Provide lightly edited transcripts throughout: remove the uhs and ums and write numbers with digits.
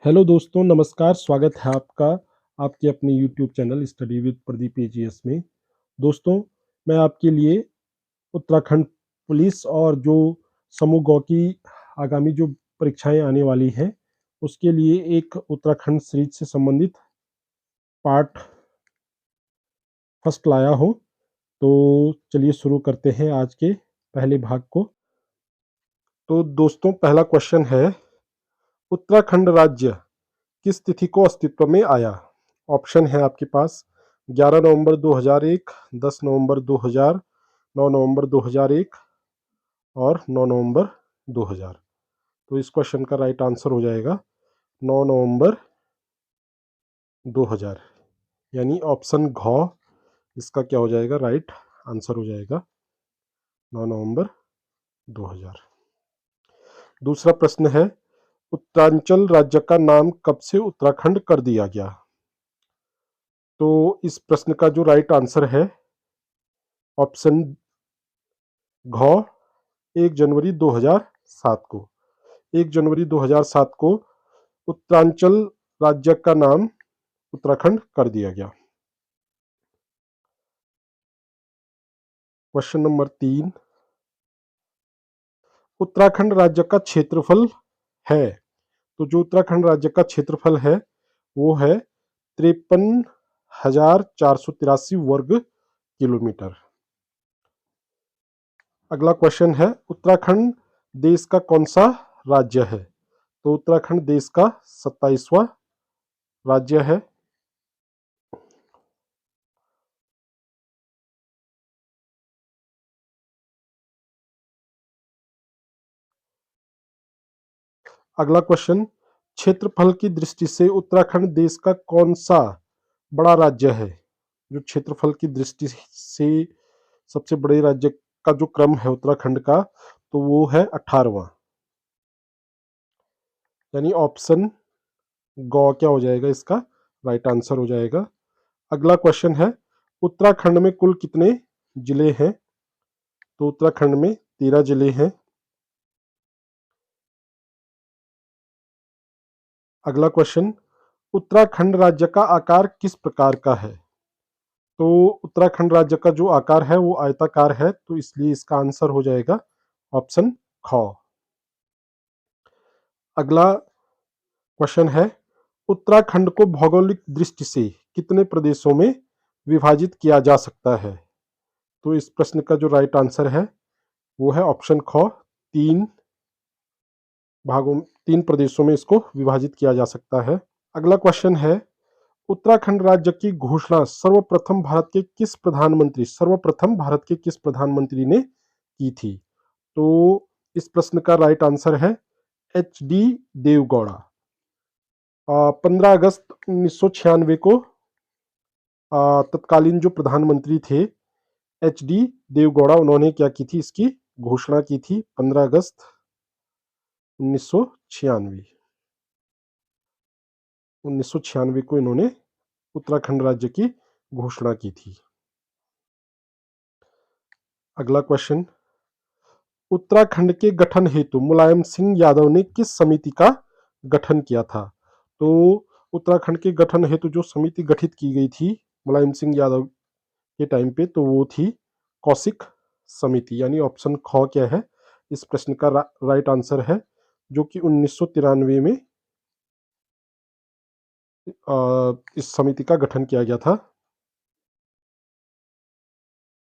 Hello दोस्तों, नमस्कार। स्वागत है आपका आपके अपने YouTube channel study with Pradeep AGS में। दोस्तों, मैं आपके लिए उत्तराखंड पुलिस और जो समूह गौ की आगामी जो परीक्षाएं आने वाली हैं, उसके लिए एक उत्तराखंड सीरीज से संबंधित पार्ट फर्स्ट लाया हूँ। तो चलिए शुरू करते हैं आज के पहले भाग को। तो दोस्तों, पहला क्वेश्चन है, उत्तराखंड राज्य किस तिथि को अस्तित्व में आया? ऑप्शन है आपके पास 11 नवंबर 2001, 10 नवंबर 2000, 9 नवंबर 2001 और 9 नवंबर 2000। तो इस क्वेश्चन का राइट आंसर हो जाएगा 9 नवंबर 2000, यानी ऑप्शन घ इसका क्या हो जाएगा, राइट आंसर हो जाएगा 9 नवंबर 2000। दूसरा प्रश्न है, उत्तरांचल राज्य का नाम कब से उत्तराखंड कर दिया गया? तो इस प्रश्न का जो राइट आंसर है, ऑप्शन घ 1 जनवरी 2007 को। 1 जनवरी 2007 को उत्तरांचल राज्य का नाम उत्तराखंड कर दिया गया। क्वेश्चन नंबर 3, उत्तराखंड राज्य का क्षेत्रफल है। तो जो उत्तराखंड राज्य का क्षेत्रफल है वो है 53,483 वर्ग किलोमीटर। अगला क्वेश्चन है, उत्तराखंड देश का कौन सा राज्य है? तो उत्तराखंड देश का 27वां राज्य है। अगला क्वेश्चन, क्षेत्रफल की दृष्टि से उत्तराखंड देश का कौन सा बड़ा राज्य है? जो क्षेत्रफल की दृष्टि से सबसे बड़े राज्य का जो क्रम है उत्तराखंड का, तो वो है 18वां, यानी ऑप्शन ग क्या हो जाएगा, इसका राइट आंसर हो जाएगा। अगला क्वेश्चन है, उत्तराखंड में कुल कितने जिले हैं? तो उत्तराखंड में 13 जिले हैं। अगला क्वेश्चन, उत्तराखंड राज्य का आकार किस प्रकार का है? तो उत्तराखंड राज्य का जो आकार है वो आयताकार है, तो इसलिए इसका आंसर हो जाएगा ऑप्शन ख। अगला क्वेश्चन है, उत्तराखंड को भौगोलिक दृष्टि से कितने प्रदेशों में विभाजित किया जा सकता है? तो इस प्रश्न का जो राइट आंसर है वो है ऑप्शन ख, 3 प्रदेशों में इसको विभाजित किया जा सकता है। अगला क्वेश्चन है, उत्तराखंड राज्य की घोषणा सर्वप्रथम भारत के किस प्रधानमंत्री ने की थी? तो इस प्रश्न का राइट आंसर है HD देवगौड़ा। 15 अगस्त 1996 को तत्कालीन जो प्रधानमंत्री थे HD देवगौड़ा, उन्होंने क्या की थी, इसकी घोषणा की थी 15 अगस्त 1996 को इन्होंने उत्तराखंड राज्य की घोषणा की थी। अगला क्वेश्चन, उत्तराखंड के गठन हेतु मुलायम सिंह यादव ने किस समिति का गठन किया था? तो उत्तराखंड के गठन हेतु जो समिति गठित की गई थी मुलायम सिंह यादव के टाइम पे, तो वो थी कौशिक समिति, यानी ऑप्शन ख क्या है, इस प्रश्न का राइट आंसर है, जो कि 1993 में इस समिति का गठन किया गया था।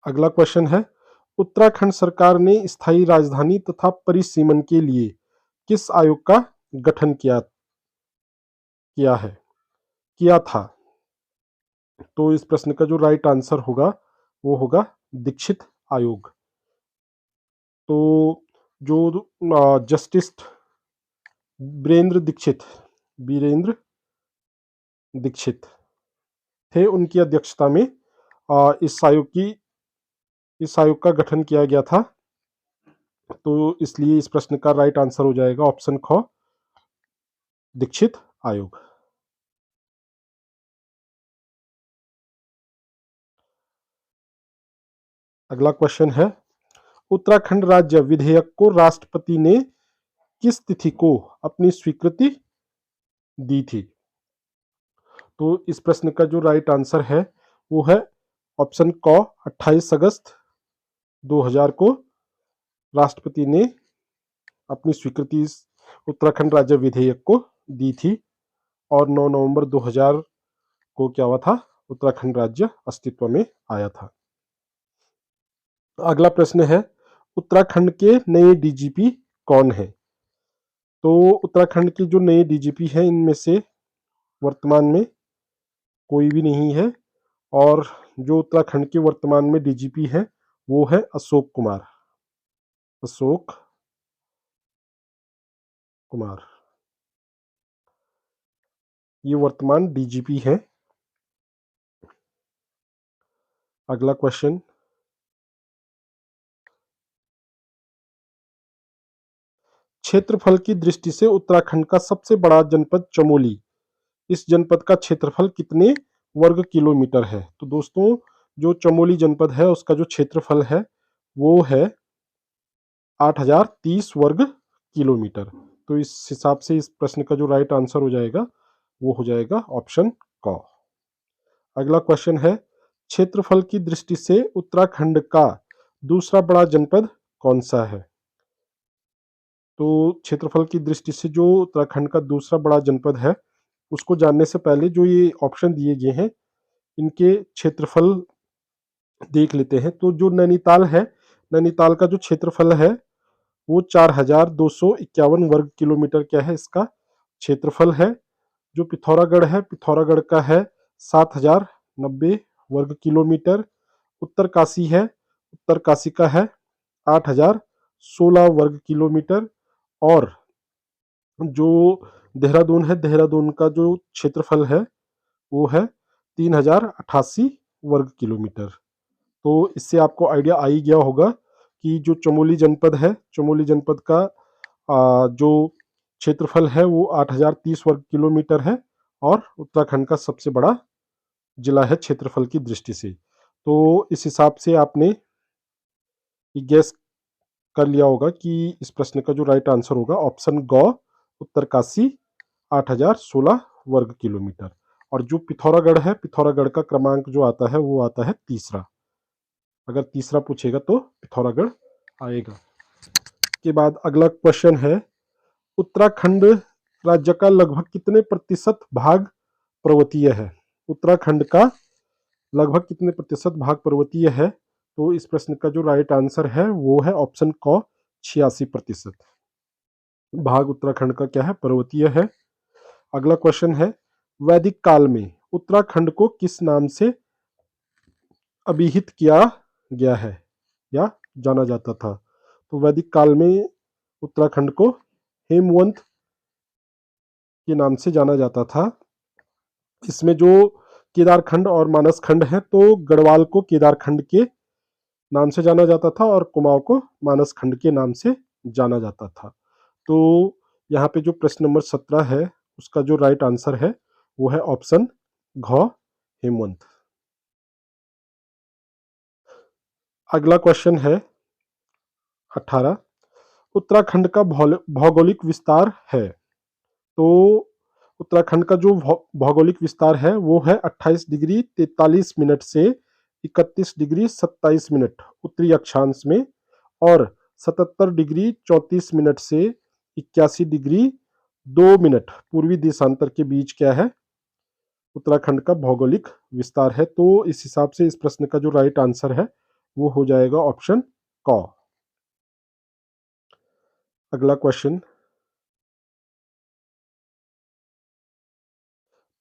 अगला क्वेश्चन है, उत्तराखंड सरकार ने स्थायी राजधानी तथा परिसीमन के लिए किस आयोग का गठन किया था? तो इस प्रश्न का जो राइट आंसर होगा वो होगा दीक्षित आयोग। तो जो जस्टिस वीरेंद्र दीक्षित थे, उनकी अध्यक्षता में इस आयोग का गठन किया गया था, तो इसलिए इस प्रश्न का राइट आंसर हो जाएगा ऑप्शन ख, दीक्षित आयोग। अगला क्वेश्चन है, उत्तराखंड राज्य विधेयक को राष्ट्रपति ने किस तिथि को अपनी स्वीकृति दी थी। तो इस प्रश्न का जो राइट आंसर है वो है ऑप्शन क। 28 अगस्त 2000 को राष्ट्रपति ने अपनी स्वीकृति इस उत्तराखंड राज्य विधेयक को दी थी और 9 नवंबर 2000 को क्या हुआ था, उत्तराखंड राज्य अस्तित्व में आया था। अगला प्रश्न है उत्तराखंड के नए डीजीपी कौन है? तो उत्तराखंड के जो नए डीजीपी हैं इनमें से वर्तमान में कोई भी नहीं है और जो उत्तराखंड के वर्तमान में डीजीपी हैं वो है अशोक कुमार। अशोक कुमार ये वर्तमान डीजीपी हैं। अगला क्वेश्चन, क्षेत्रफल की दृष्टि से उत्तराखंड का सबसे बड़ा जनपद चमोली, इस जनपद का क्षेत्रफल कितने वर्ग किलोमीटर है? तो दोस्तों जो चमोली जनपद है उसका जो क्षेत्रफल है वो है 8030 वर्ग किलोमीटर। तो इस हिसाब से इस प्रश्न का जो राइट आंसर हो जाएगा वो हो जाएगा ऑप्शन क। अगला क्वेश्चन है क्षेत्रफल की दृष्टि से उत्तराखंड का दूसरा बड़ा जनपद कौन सा है? तो क्षेत्रफल की दृष्टि से जो उत्तराखंड का दूसरा बड़ा जनपद है उसको जानने से पहले जो ये ऑप्शन दिए गए हैं इनके क्षेत्रफल देख लेते हैं। तो जो नैनीताल है, नैनीताल का जो क्षेत्रफल है वो 4251 वर्ग किलोमीटर क्या है इसका क्षेत्रफल है। जो पिथौरागढ़ है, पिथौरागढ़ का है 7090 वर्ग किलोमीटर। उत्तरकाशी है, उत्तरकाशी का है 8016 वर्ग किलोमीटर। और जो देहरादून है, देहरादून का जो क्षेत्रफल है वो है 3088 वर्ग किलोमीटर। तो इससे आपको आइडिया आ ही गया होगा कि जो चमोली जनपद है, चमोली जनपद का जो क्षेत्रफल है वो 8030 वर्ग किलोमीटर है और उत्तराखंड का सबसे बड़ा जिला है क्षेत्रफल की दृष्टि से। तो इस हिसाब से आपने गैस कर लिया होगा कि इस प्रश्न का जो राइट आंसर होगा ऑप्शन ग, उत्तरकाशी 8016 वर्ग किलोमीटर। और जो पिथौरागढ़ है, पिथौरागढ़ का क्रमांक जो आता है वो आता है तीसरा। अगर तीसरा पूछेगा तो पिथौरागढ़ आएगा। के बाद अगला क्वेश्चन है उत्तराखंड राज्य का लगभग कितने प्रतिशत भाग पर्वतीय है? उत्तराखंड का लगभग कितने प्रतिशत भाग पर्वतीय है? तो इस प्रश्न का जो राइट आंसर है वो है ऑप्शन क, 86% भाग उत्तराखंड का क्या है, पर्वतीय है। अगला क्वेश्चन है वैदिक काल में उत्तराखंड को किस नाम से अभिहित किया गया है या जाना जाता था? तो वैदिक काल में उत्तराखंड को हेमवंत के नाम से जाना जाता था। इसमें जो केदारखंड और मानसखंड है तो गढ़वाल को केदारखंड के नाम से जाना जाता था और कुमाऊं को मानसखंड के नाम से जाना जाता था। तो यहाँ पे जो प्रश्न नंबर 17 है उसका जो राइट आंसर है वो है ऑप्शन घ, हेमवंत। अगला क्वेश्चन है 18, उत्तराखंड का भौगोलिक विस्तार है। तो उत्तराखंड का जो भौगोलिक विस्तार है वो है 28 डिग्री 43 मिनट से 31 डिग्री 27 मिनट उत्तरी अक्षांश में और 77 डिग्री 34 मिनट से 81 डिग्री 2 मिनट पूर्वी देशांतर के बीच क्या है, उत्तराखंड का भौगोलिक विस्तार है। तो इस हिसाब से इस प्रश्न का जो राइट आंसर है वो हो जाएगा ऑप्शन क। अगला क्वेश्चन,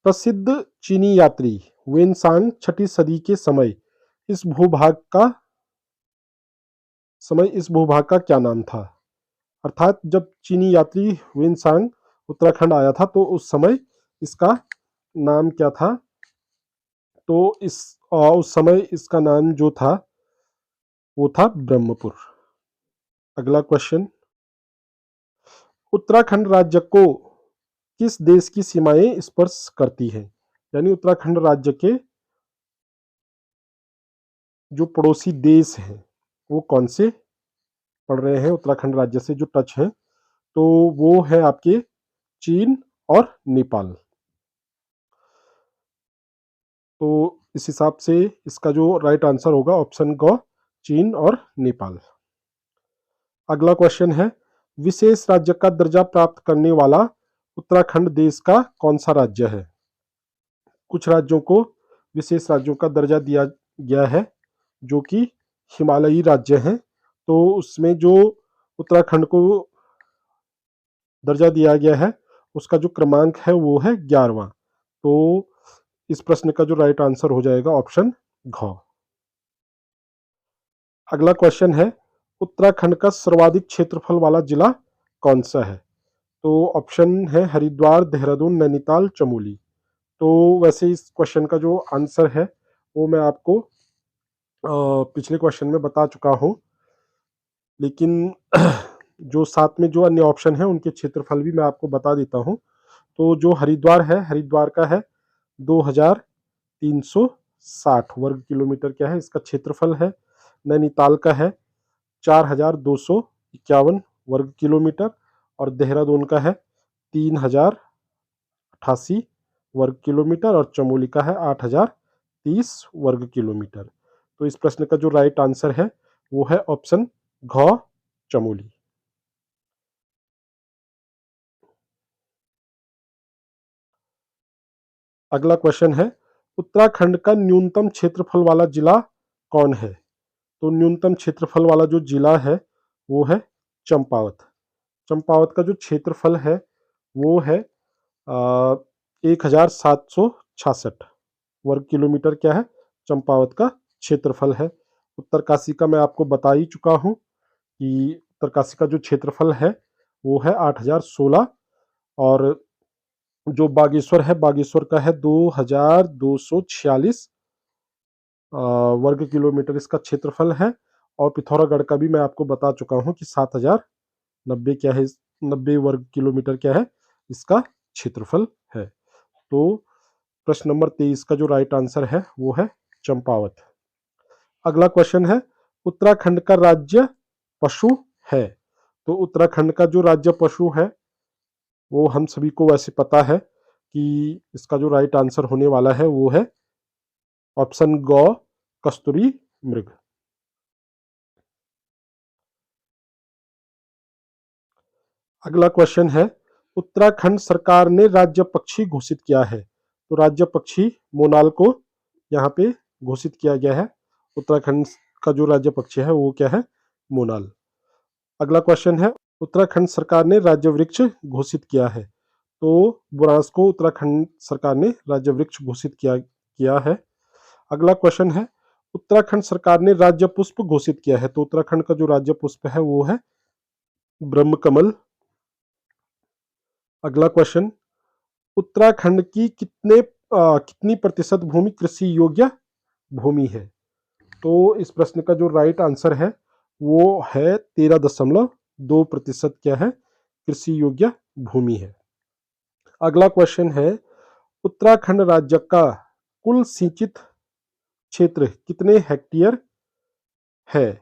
प्रसिद्ध चीनी यात्री वेनसांग छठी सदी के समय इस भूभाग का क्या नाम था? अर्थात जब चीनी यात्री वेनसांग उत्तराखंड आया था तो उस समय इसका नाम क्या था? तो उस समय इसका नाम जो था वो था ब्रह्मपुर। अगला क्वेश्चन, उत्तराखंड राज्य को किस देश की सीमाएं स्पर्श करती है? यानी उत्तराखंड राज्य के जो पड़ोसी देश हैं वो कौन से पड़ रहे हैं उत्तराखंड राज्य से जो टच है? तो वो है आपके चीन और नेपाल। तो इस हिसाब से इसका जो राइट आंसर होगा ऑप्शन ग, चीन और नेपाल। अगला क्वेश्चन है, विशेष राज्य का दर्जा प्राप्त करने वाला उत्तराखंड देश का कौन सा राज्य है? कुछ राज्यों को विशेष राज्यों का दर्जा दिया गया है जो कि हिमालयी राज्य हैं, तो उसमें जो उत्तराखंड को दर्जा दिया गया है उसका जो क्रमांक है वो है 11वां। तो इस प्रश्न का जो राइट आंसर हो जाएगा ऑप्शन घ। अगला क्वेश्चन है, उत्तराखंड का सर्वाधिक क्षेत्रफल वाला जिला कौन सा है? तो ऑप्शन है हरिद्वार, देहरादून, नैनीताल, चमोली। तो वैसे इस क्वेश्चन का जो आंसर है वो मैं आपको पिछले क्वेश्चन में बता चुका हूँ, लेकिन जो साथ में जो अन्य ऑप्शन है उनके क्षेत्रफल भी मैं आपको बता देता हूँ। तो जो हरिद्वार है, हरिद्वार का है 2360 वर्ग किलोमीटर क्या है इसका क्षेत्रफल है। नैनीताल का है 4251 वर्ग किलोमीटर और देहरादून का है 3088 वर्ग किलोमीटर और चमोली का है 8030 वर्ग किलोमीटर। तो इस प्रश्न का जो राइट आंसर है वो है ऑप्शन घ, चमोली। अगला क्वेश्चन है, उत्तराखंड का न्यूनतम क्षेत्रफल वाला जिला कौन है? तो न्यूनतम क्षेत्रफल वाला जो जिला है वो है चंपावत। चंपावत का जो क्षेत्रफल है वो है 1766 वर्ग किलोमीटर क्या है चंपावत का क्षेत्रफल है। उत्तरकाशी का मैं आपको बता ही चुका हूँ कि उत्तरकाशी का जो क्षेत्रफल है वो है 8016 और जो बागेश्वर है, बागेश्वर का है 2246 वर्ग किलोमीटर इसका क्षेत्रफल है। और पिथौरागढ़ का भी मैं आपको बता चुका हूँ कि 7090 क्या है, 90 वर्ग किलोमीटर क्या है इसका क्षेत्रफल है। तो प्रश्न नंबर 23 का जो राइट आंसर है वो है चंपावत। अगला क्वेश्चन है, उत्तराखंड का राज्य पशु है। तो उत्तराखंड का जो राज्य पशु है वो हम सभी को वैसे पता है कि इसका जो राइट आंसर होने वाला है वो है ऑप्शन ग, कस्तूरी मृग। अगला क्वेश्चन है, उत्तराखंड सरकार ने राज्य पक्षी घोषित किया है। तो राज्य पक्षी मोनाल को यहाँ पे घोषित किया गया है। उत्तराखंड का जो राज्य पक्षी है वो क्या है, मोनाल। अगला क्वेश्चन है, उत्तराखंड सरकार ने राज्य वृक्ष घोषित किया है। तो बुरांस को उत्तराखंड सरकार ने राज्य वृक्ष घोषित किया है। अगला क्वेश्चन है, उत्तराखंड सरकार ने राज्य पुष्प घोषित किया है। तो उत्तराखंड का जो राज्य पुष्प है वो है ब्रह्मकमल। अगला क्वेश्चन, उत्तराखंड की कितनी प्रतिशत भूमि कृषि योग्य भूमि है? तो इस प्रश्न का जो राइट आंसर है वो है 13.2% क्या है कृषि योग्य भूमि है। अगला क्वेश्चन है, उत्तराखंड राज्य का कुल सिंचित क्षेत्र कितने हेक्टेयर है?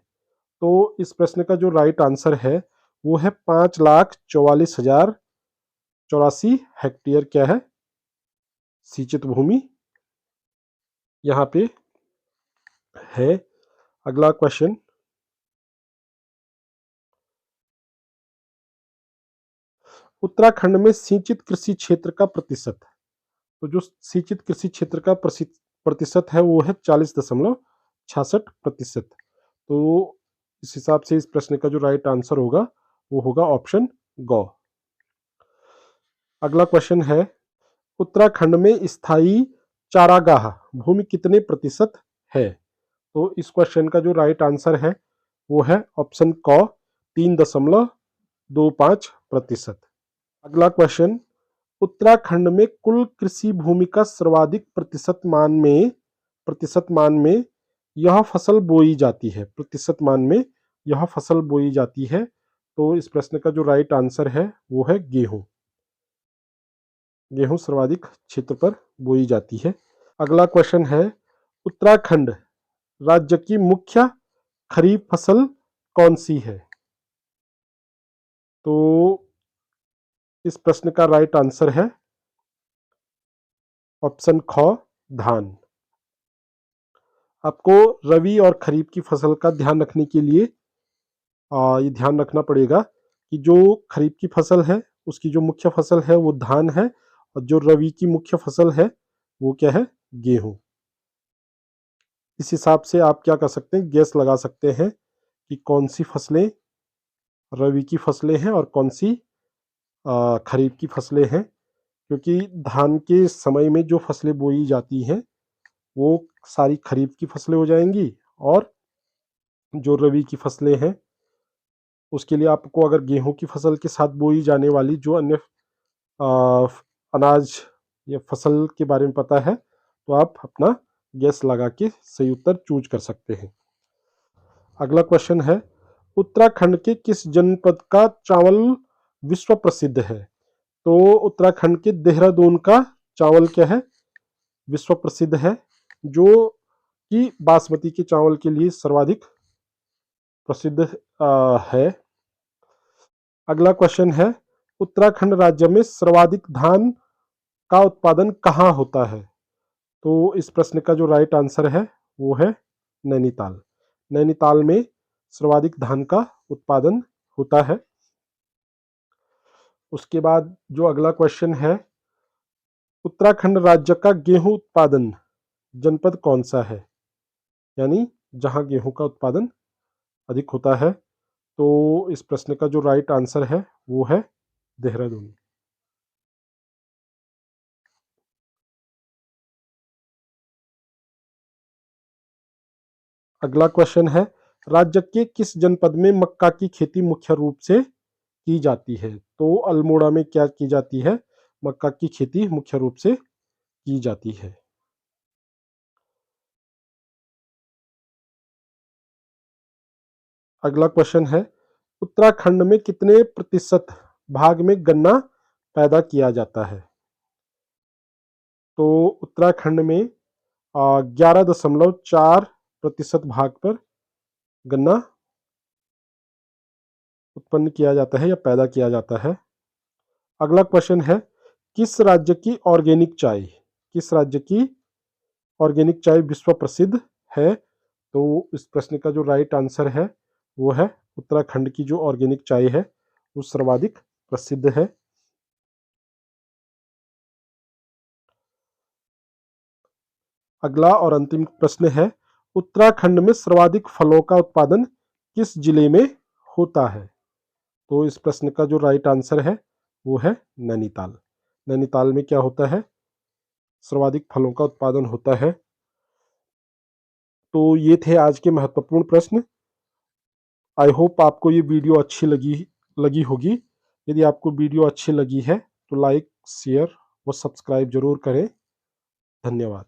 तो इस प्रश्न का जो राइट आंसर है वो है 5,44,084 हेक्टेयर क्या है सिंचित भूमि यहाँ पे है। अगला क्वेश्चन, उत्तराखंड में सिंचित कृषि क्षेत्र का प्रतिशत। तो जो सिंचित कृषि क्षेत्र का प्रतिशत है वो है 40.66%। तो इस हिसाब से इस प्रश्न का जो राइट आंसर होगा वो होगा ऑप्शन ग। अगला क्वेश्चन है, उत्तराखंड में स्थायी चारागाह भूमि कितने प्रतिशत है? तो इस क्वेश्चन का जो राइट आंसर है वो है ऑप्शन क, 3.25%। अगला क्वेश्चन, उत्तराखंड में कुल कृषि भूमि का सर्वाधिक प्रतिशत मान में यह फसल बोई जाती है। प्रतिशत मान में यह फसल बोई जाती है। तो इस प्रश्न का जो राइट आंसर है वो है गेहूं। गेहूं सर्वाधिक क्षेत्र पर बोई जाती है। अगला क्वेश्चन है, उत्तराखंड राज्य की मुख्य खरीफ फसल कौन सी है? तो इस प्रश्न का राइट आंसर है ऑप्शन ख धान। आपको रबी और खरीफ की फसल का ध्यान रखने के लिए ये ध्यान रखना पड़ेगा कि जो खरीफ की फसल है उसकी जो मुख्य फसल है वो धान है, और जो रबी की मुख्य फसल है वो क्या है, गेहूं। इस हिसाब से आप क्या कर सकते हैं, गैस लगा सकते हैं कि कौन सी फसलें रबी की फसलें हैं और कौन सी खरीफ की फसलें हैं, क्योंकि धान के समय में जो फसलें बोई जाती हैं वो सारी खरीफ की फसलें हो जाएंगी, और जो रबी की फसलें हैं उसके लिए आपको अगर गेहूं की फसल के साथ बोई जाने वाली जो अन्य अनाज या फसल के बारे में पता है तो आप अपना गैस लगा के सही उत्तर चूज कर सकते हैं। अगला क्वेश्चन है, उत्तराखंड के किस जनपद का चावल विश्व प्रसिद्ध है? तो उत्तराखंड के देहरादून का चावल क्या है, विश्व प्रसिद्ध है, जो कि बासमती के चावल के लिए सर्वाधिक प्रसिद्ध है। अगला क्वेश्चन है, उत्तराखंड राज्य में सर्वाधिक धान का उत्पादन कहाँ होता है? तो इस प्रश्न का जो राइट आंसर है वो है नैनीताल। नैनीताल में सर्वाधिक धान का उत्पादन होता है। उसके बाद जो अगला क्वेश्चन है, उत्तराखंड राज्य का गेहूं उत्पादन जनपद कौन सा है, यानी जहां गेहूं का उत्पादन अधिक होता है? तो इस प्रश्न का जो राइट आंसर है वो है देहरादून। अगला क्वेश्चन है, राज्य के किस जनपद में मक्का की खेती मुख्य रूप से की जाती है? तो अल्मोड़ा में क्या की जाती है, मक्का की खेती मुख्य रूप से की जाती है। अगला क्वेश्चन है, उत्तराखंड में कितने प्रतिशत भाग में गन्ना पैदा किया जाता है? तो उत्तराखंड में 11.4% भाग पर गन्ना उत्पन्न किया जाता है या पैदा किया जाता है। अगला क्वेश्चन है, किस राज्य की ऑर्गेनिक चाय, किस राज्य की ऑर्गेनिक चाय विश्व प्रसिद्ध है? तो इस प्रश्न का जो राइट आंसर है वो है उत्तराखंड की जो ऑर्गेनिक चाय है वो सर्वाधिक प्रसिद्ध है। अगला और अंतिम प्रश्न है, उत्तराखंड में सर्वाधिक फलों का उत्पादन किस जिले में होता है? तो इस प्रश्न का जो राइट आंसर है वो है नैनीताल। नैनीताल में क्या होता है, सर्वाधिक फलों का उत्पादन होता है। तो ये थे आज के महत्वपूर्ण प्रश्न। आई होप आपको ये वीडियो अच्छी लगी होगी। यदि आपको वीडियो अच्छी लगी है तो लाइक, शेयर व सब्सक्राइब जरूर करें। धन्यवाद।